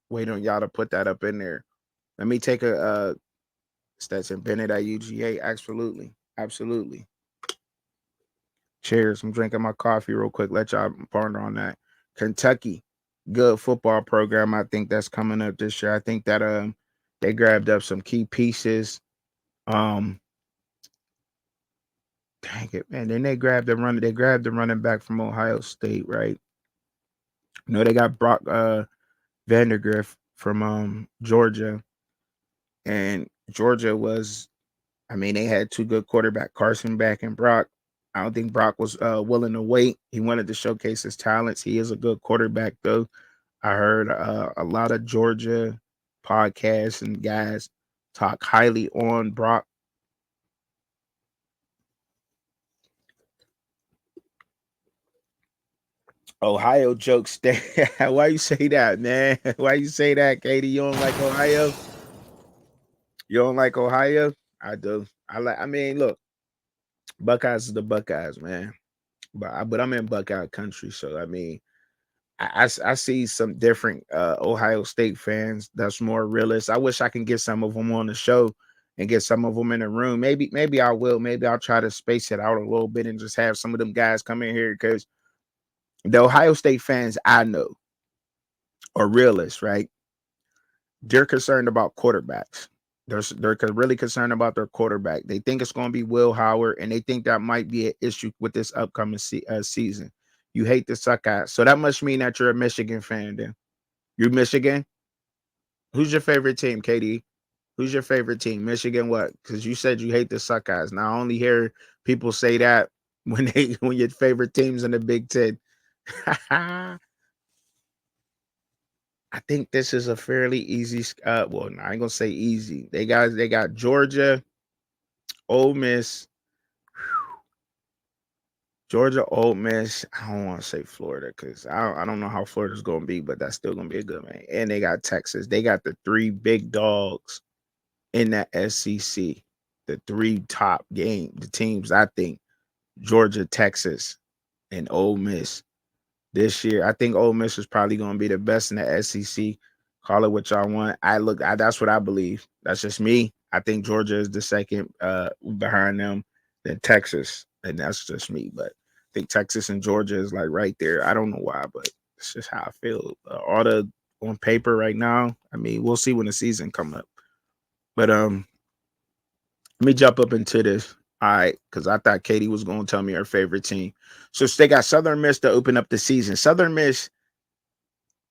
Wait on y'all to put that up in there. Let me take a Stetson Bennett at UGA. Absolutely. Absolutely. Cheers. I'm drinking my coffee real quick. Let y'all partner on that. Kentucky, good football program. I think that's coming up this year. I think that they grabbed up some key pieces. Um, dang it, man. Then they grabbed the running back from Ohio State, right? No, they got Brock Vandergriff from Georgia. And Georgia was, I mean, they had two good quarterback, Carson back and Brock. I don't think Brock was willing to wait. He wanted to showcase his talents. He is a good quarterback, though. I heard a lot of Georgia podcasts and guys talk highly on Brock. Ohio jokes. Why you say that, man? Why you say that, Katie? You don't like Ohio? You don't like Ohio? I do. I like. I mean, look, Buckeyes is the Buckeyes, man. But I'm in Buckeye country, so I mean, I see some different Ohio State fans that's more realist. I wish I can get some of them on the show and get some of them in the room. Maybe I will. Maybe I'll try to space it out a little bit and just have some of them guys come in here because the Ohio State fans I know are realists, right? They're concerned about quarterbacks. They're really concerned about their quarterback. They think it's going to be Will Howard, and they think that might be an issue with this upcoming season. You hate the suck out, so that must mean that you're a Michigan fan. Then you're Michigan. Who's your favorite team, Katie? Who's your favorite team? Michigan. What? Because you said you hate the suck guys. Now I only hear people say that when your favorite team's in the Big Ten. I think this is a fairly easy. Well, I ain't gonna say easy. They got Georgia, Ole Miss, Georgia, Ole Miss. I don't want to say Florida because I don't know how Florida's gonna be, but that's still gonna be a good man. And they got Texas. They got the three big dogs in that SEC. The three the teams I think Georgia, Texas, and Ole Miss this year. I think Ole Miss is probably going to be the best in the SEC. Call it what y'all want. That's what I believe. That's just me. I think Georgia is the second behind them, then Texas, and that's just me. But I think Texas and Georgia is like right there. I don't know why, but it's just how I feel. All the on paper right now. I mean, we'll see when the season come up. But let me jump up into this. All right, because I thought Katie was going to tell me her favorite team. So they got Southern Miss to open up the season. Southern Miss,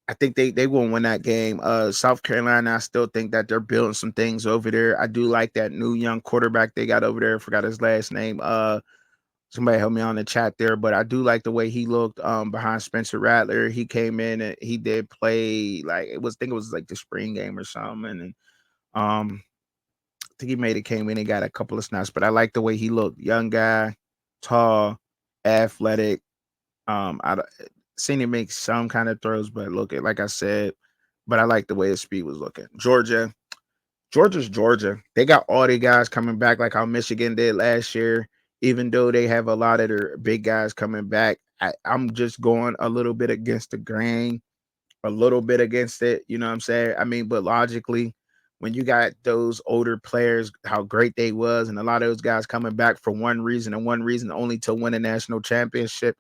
I think they will win that game. South Carolina, I still think that they're building some things over there. I do like that new young quarterback they got over there. I forgot his last name. Somebody help me on the chat there, but I do like the way he looked behind Spencer Rattler. He came in and he did play like it was. I think it was like the spring game or something, and um think he made it came in and got a couple of snaps, but I like the way he looked. Young guy, tall, athletic. I seen him make some kind of throws, but look at like I said, but I like the way his speed was looking. Georgia's Georgia. They got all the guys coming back like how Michigan did last year. Even though they have a lot of their big guys coming back, I'm just going a little bit against the grain, a little bit against it. You know what I'm saying? I mean, but logically, when you got those older players, how great they was, and a lot of those guys coming back for one reason and one reason only to win a national championship,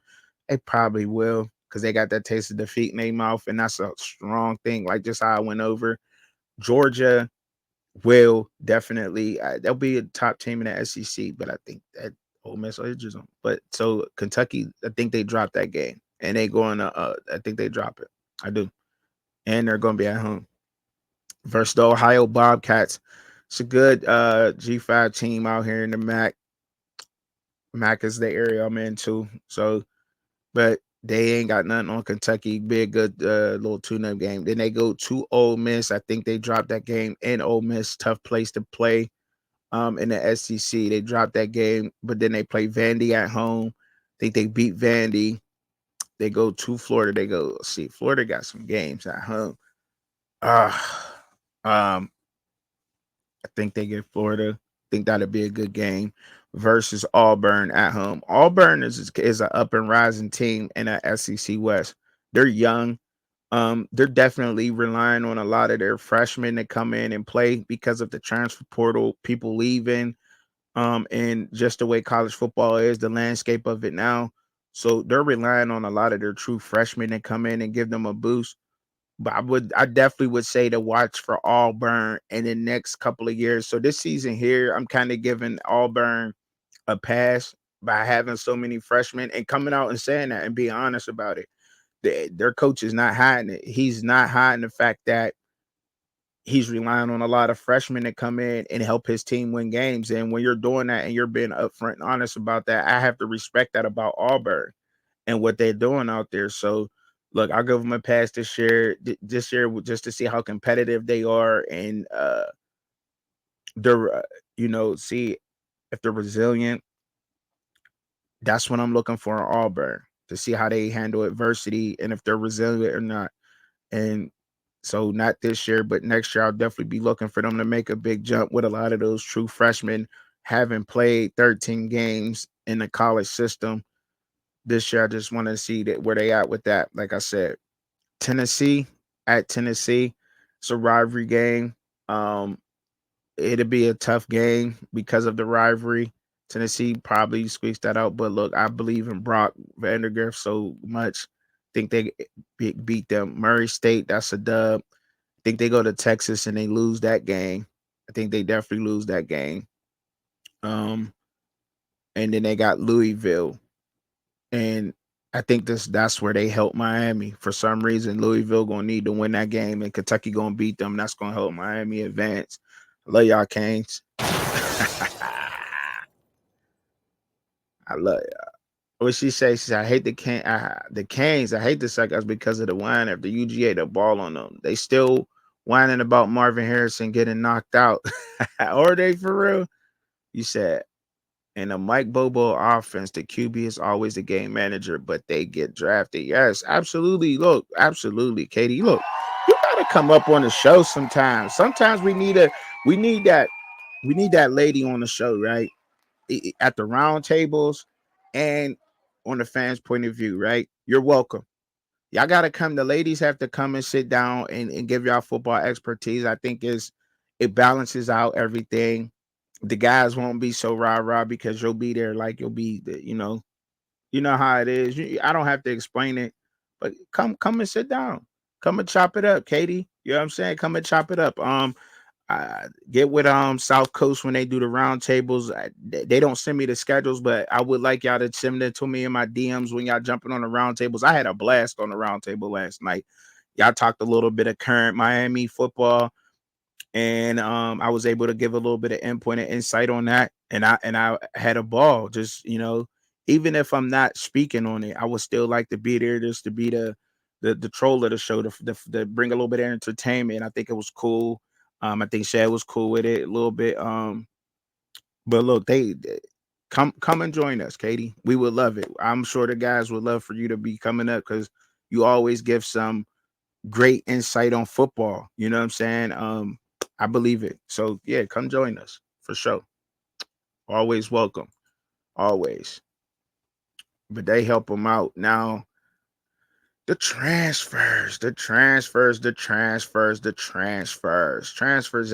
they probably will because they got that taste of defeat in their mouth, and that's a strong thing. Like just how I went over Georgia will definitely they'll be a top team in the SEC, but I think that Ole Miss edges them. But so Kentucky, I think they dropped that game, and they going to. I think they drop it. I do, and they're going to be at home versus the Ohio Bobcats. It's a good G5 team out here in the MAC. MAC is the area I'm in too. So, but they ain't got nothing on Kentucky. Be a good little tune-up game. Then they go to Ole Miss. I think they dropped that game in Ole Miss. Tough place to play. In the SEC, they dropped that game, but then they play Vandy at home. I think they beat Vandy. They go to Florida. They go see Florida got some games at home. Uh, um, I think they get Florida. I think that'd be a good game versus Auburn at home. Auburn is an up and rising team in the SEC West. They're young. They're definitely relying on a lot of their freshmen to come in and play because of the transfer portal, people leaving, and just the way college football is, the landscape of it now. So they're relying on a lot of their true freshmen to come in and give them a boost. But I definitely would say to watch for Auburn in the next couple of years. So this season here, I'm kind of giving Auburn a pass by having so many freshmen and coming out and saying that and being honest about it. Their coach is not hiding it. He's not hiding the fact that he's relying on a lot of freshmen to come in and help his team win games. And when you're doing that and you're being upfront and honest about that, I have to respect that about Auburn and what they're doing out there. So, look, I'll give them a pass this year, just to see how competitive they are and they're, see if they're resilient. That's what I'm looking for in Auburn to see how they handle adversity and if they're resilient or not. And so not this year, but next year, I'll definitely be looking for them to make a big jump with a lot of those true freshmen having played 13 games in the college system. This year, I just want to see that where they at with that. Like I said, Tennessee at Tennessee, it's a rivalry game. Um, it'll be a tough game because of the rivalry. Tennessee probably squeaks that out, but look, I believe in Brock Vandergrift so much. Think they beat them. Murray State, that's a dub. Think they go to Texas and they lose that game. I think they definitely lose that game. Um, and then they got Louisville, and I think that's where they help Miami for some reason. Louisville gonna need to win that game, and Kentucky gonna beat them. That's gonna help Miami advance. I love y'all, Canes. I love y'all. What she say? She said, "I hate the Canes. I hate the Suckers because of the wine after UGA the ball on them. They still whining about Marvin Harrison getting knocked out. Are they for real?" You said, "In a Mike Bobo offense, the QB is always the game manager, but they get drafted." Yes, absolutely. Look, absolutely, Katie. Look, you gotta come up on the show sometimes. Sometimes we need that we need that lady on the show, right? At the round tables and on the fans' point of view, right? You're welcome. Y'all gotta come. The ladies have to come and sit down and give y'all football expertise. I think it balances out everything. The guys won't be so rah-rah because you'll be there like you'll be you know how it is. I don't have to explain it, but come and sit down. Come and chop it up, Katie. You know what I'm saying? Come and chop it up. Get with South Coast when they do the round tables. They don't send me the schedules, but I would like y'all to send it to me in my DMs when y'all jumping on the round tables. I had a blast on the round table last night. Y'all talked a little bit of current Miami football, and I was able to give a little bit of input and insight on that, and I had a ball. Just even if I'm not speaking on it, I would still like to be there just to be the troll of the show, to bring a little bit of entertainment. I think it was cool. I think Shad was cool with it a little bit. But look, come and join us, Katie. We would love it. I'm sure the guys would love for you to be coming up because you always give some great insight on football. You know what I'm saying? I believe it. So yeah, come join us for sure. Always welcome. Always. But they help them out. Now, Transfers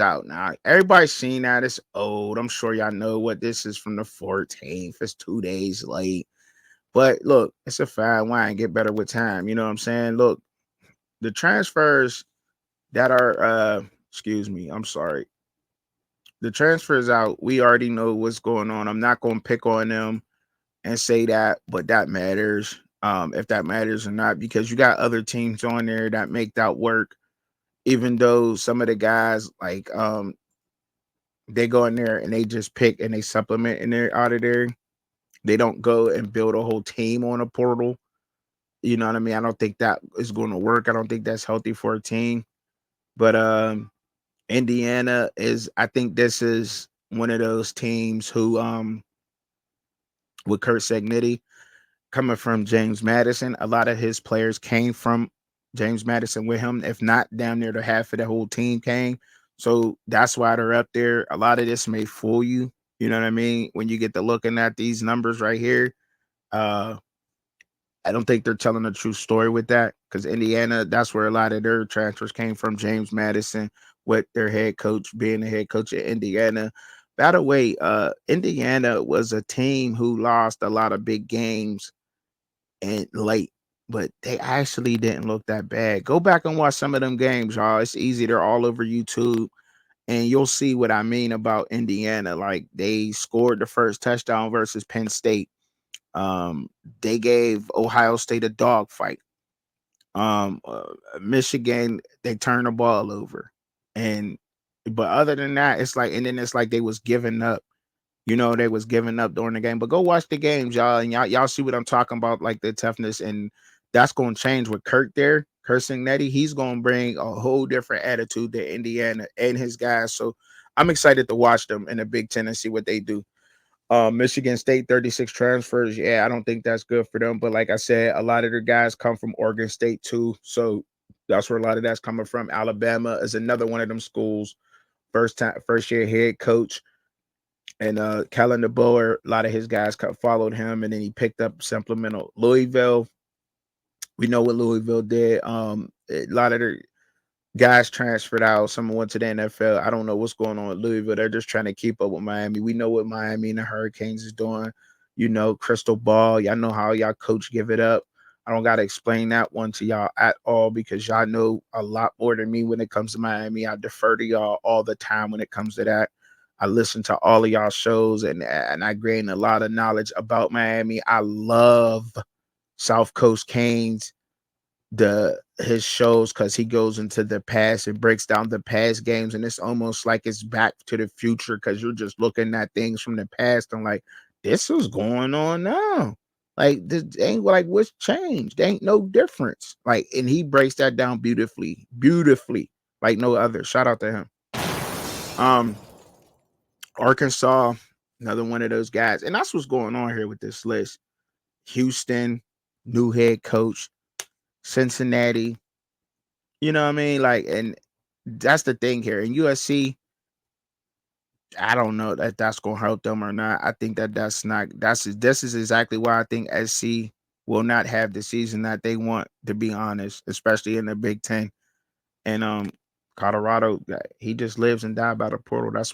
out. Now, everybody's seen that. It's old. I'm sure y'all know what this is from the 14th. It's 2 days late. But look, it's a fine wine. Get better with time. You know what I'm saying? Look, the transfers that are excuse me, I'm sorry. The transfers out, we already know what's going on. I'm not gonna pick on them and say that, but that matters. If that matters or not, because you got other teams on there that make that work, even though some of the guys like they go in there and they just pick and they supplement and they're out of there. They don't go and build a whole team on a portal. You know what I mean? I don't think that is going to work. I don't think that's healthy for a team. But Indiana is, I think this is one of those teams who with Kurt Segnetti coming from James Madison, a lot of his players came from James Madison with him. If not, down near the half of the whole team came. So that's why they're up there. A lot of this may fool you. You know what I mean? When you get to looking at these numbers right here, uh, I don't think they're telling a true story with that because Indiana, that's where a lot of their transfers came from. James Madison, with their head coach being the head coach at Indiana. By the way, Indiana was a team who lost a lot of big games and late, but they actually didn't look that bad. Go back and watch some of them games, y'all. It's easy. They're all over YouTube, and you'll see what I mean about Indiana. Like they scored the first touchdown versus Penn State. Um, they gave Ohio State a dogfight. Michigan, they turned the ball over, and but other than that, it's like, and then it's like they was giving up. You know, they was giving up during the game. But go watch the games, y'all, and y'all see what I'm talking about, like the toughness, and that's going to change with Kirk there. Kirk Netty, he's going to bring a whole different attitude to Indiana and his guys. So I'm excited to watch them in the Big Ten and see what they do. Michigan State, 36 transfers. Yeah, I don't think that's good for them. But like I said, a lot of their guys come from Oregon State too. So that's where a lot of that's coming from. Alabama is another one of them schools. First year head coach. And Kellen DeBoer, a lot of his guys followed him, and then he picked up supplemental. Louisville, we know what Louisville did. A lot of their guys transferred out. Someone went to the NFL. I don't know what's going on with Louisville. They're just trying to keep up with Miami. We know what Miami and the Hurricanes is doing. You know, crystal ball. Y'all know how y'all coach give it up. I don't got to explain that one to y'all at all because y'all know a lot more than me when it comes to Miami. I defer to y'all all the time when it comes to that. I listen to all of y'all shows and I gain a lot of knowledge about Miami. I love South Coast Canes, the his shows, because he goes into the past and breaks down the past games, and it's almost like it's back to the future because you're just looking at things from the past and like this is going on now. Like this ain't like what's changed. There ain't no difference. Like, and he breaks that down beautifully, beautifully, like no other. Shout out to him. Um, Arkansas, another one of those guys, and that's what's going on here with this list. Houston, new head coach. Cincinnati, you know what I mean? Like, and that's the thing here. In USC, I don't know that that's gonna help them or not. I think that that's not. This is exactly why I think SC will not have the season that they want. To be honest, especially in the Big Ten and Colorado, he just lives and died by the portal. That's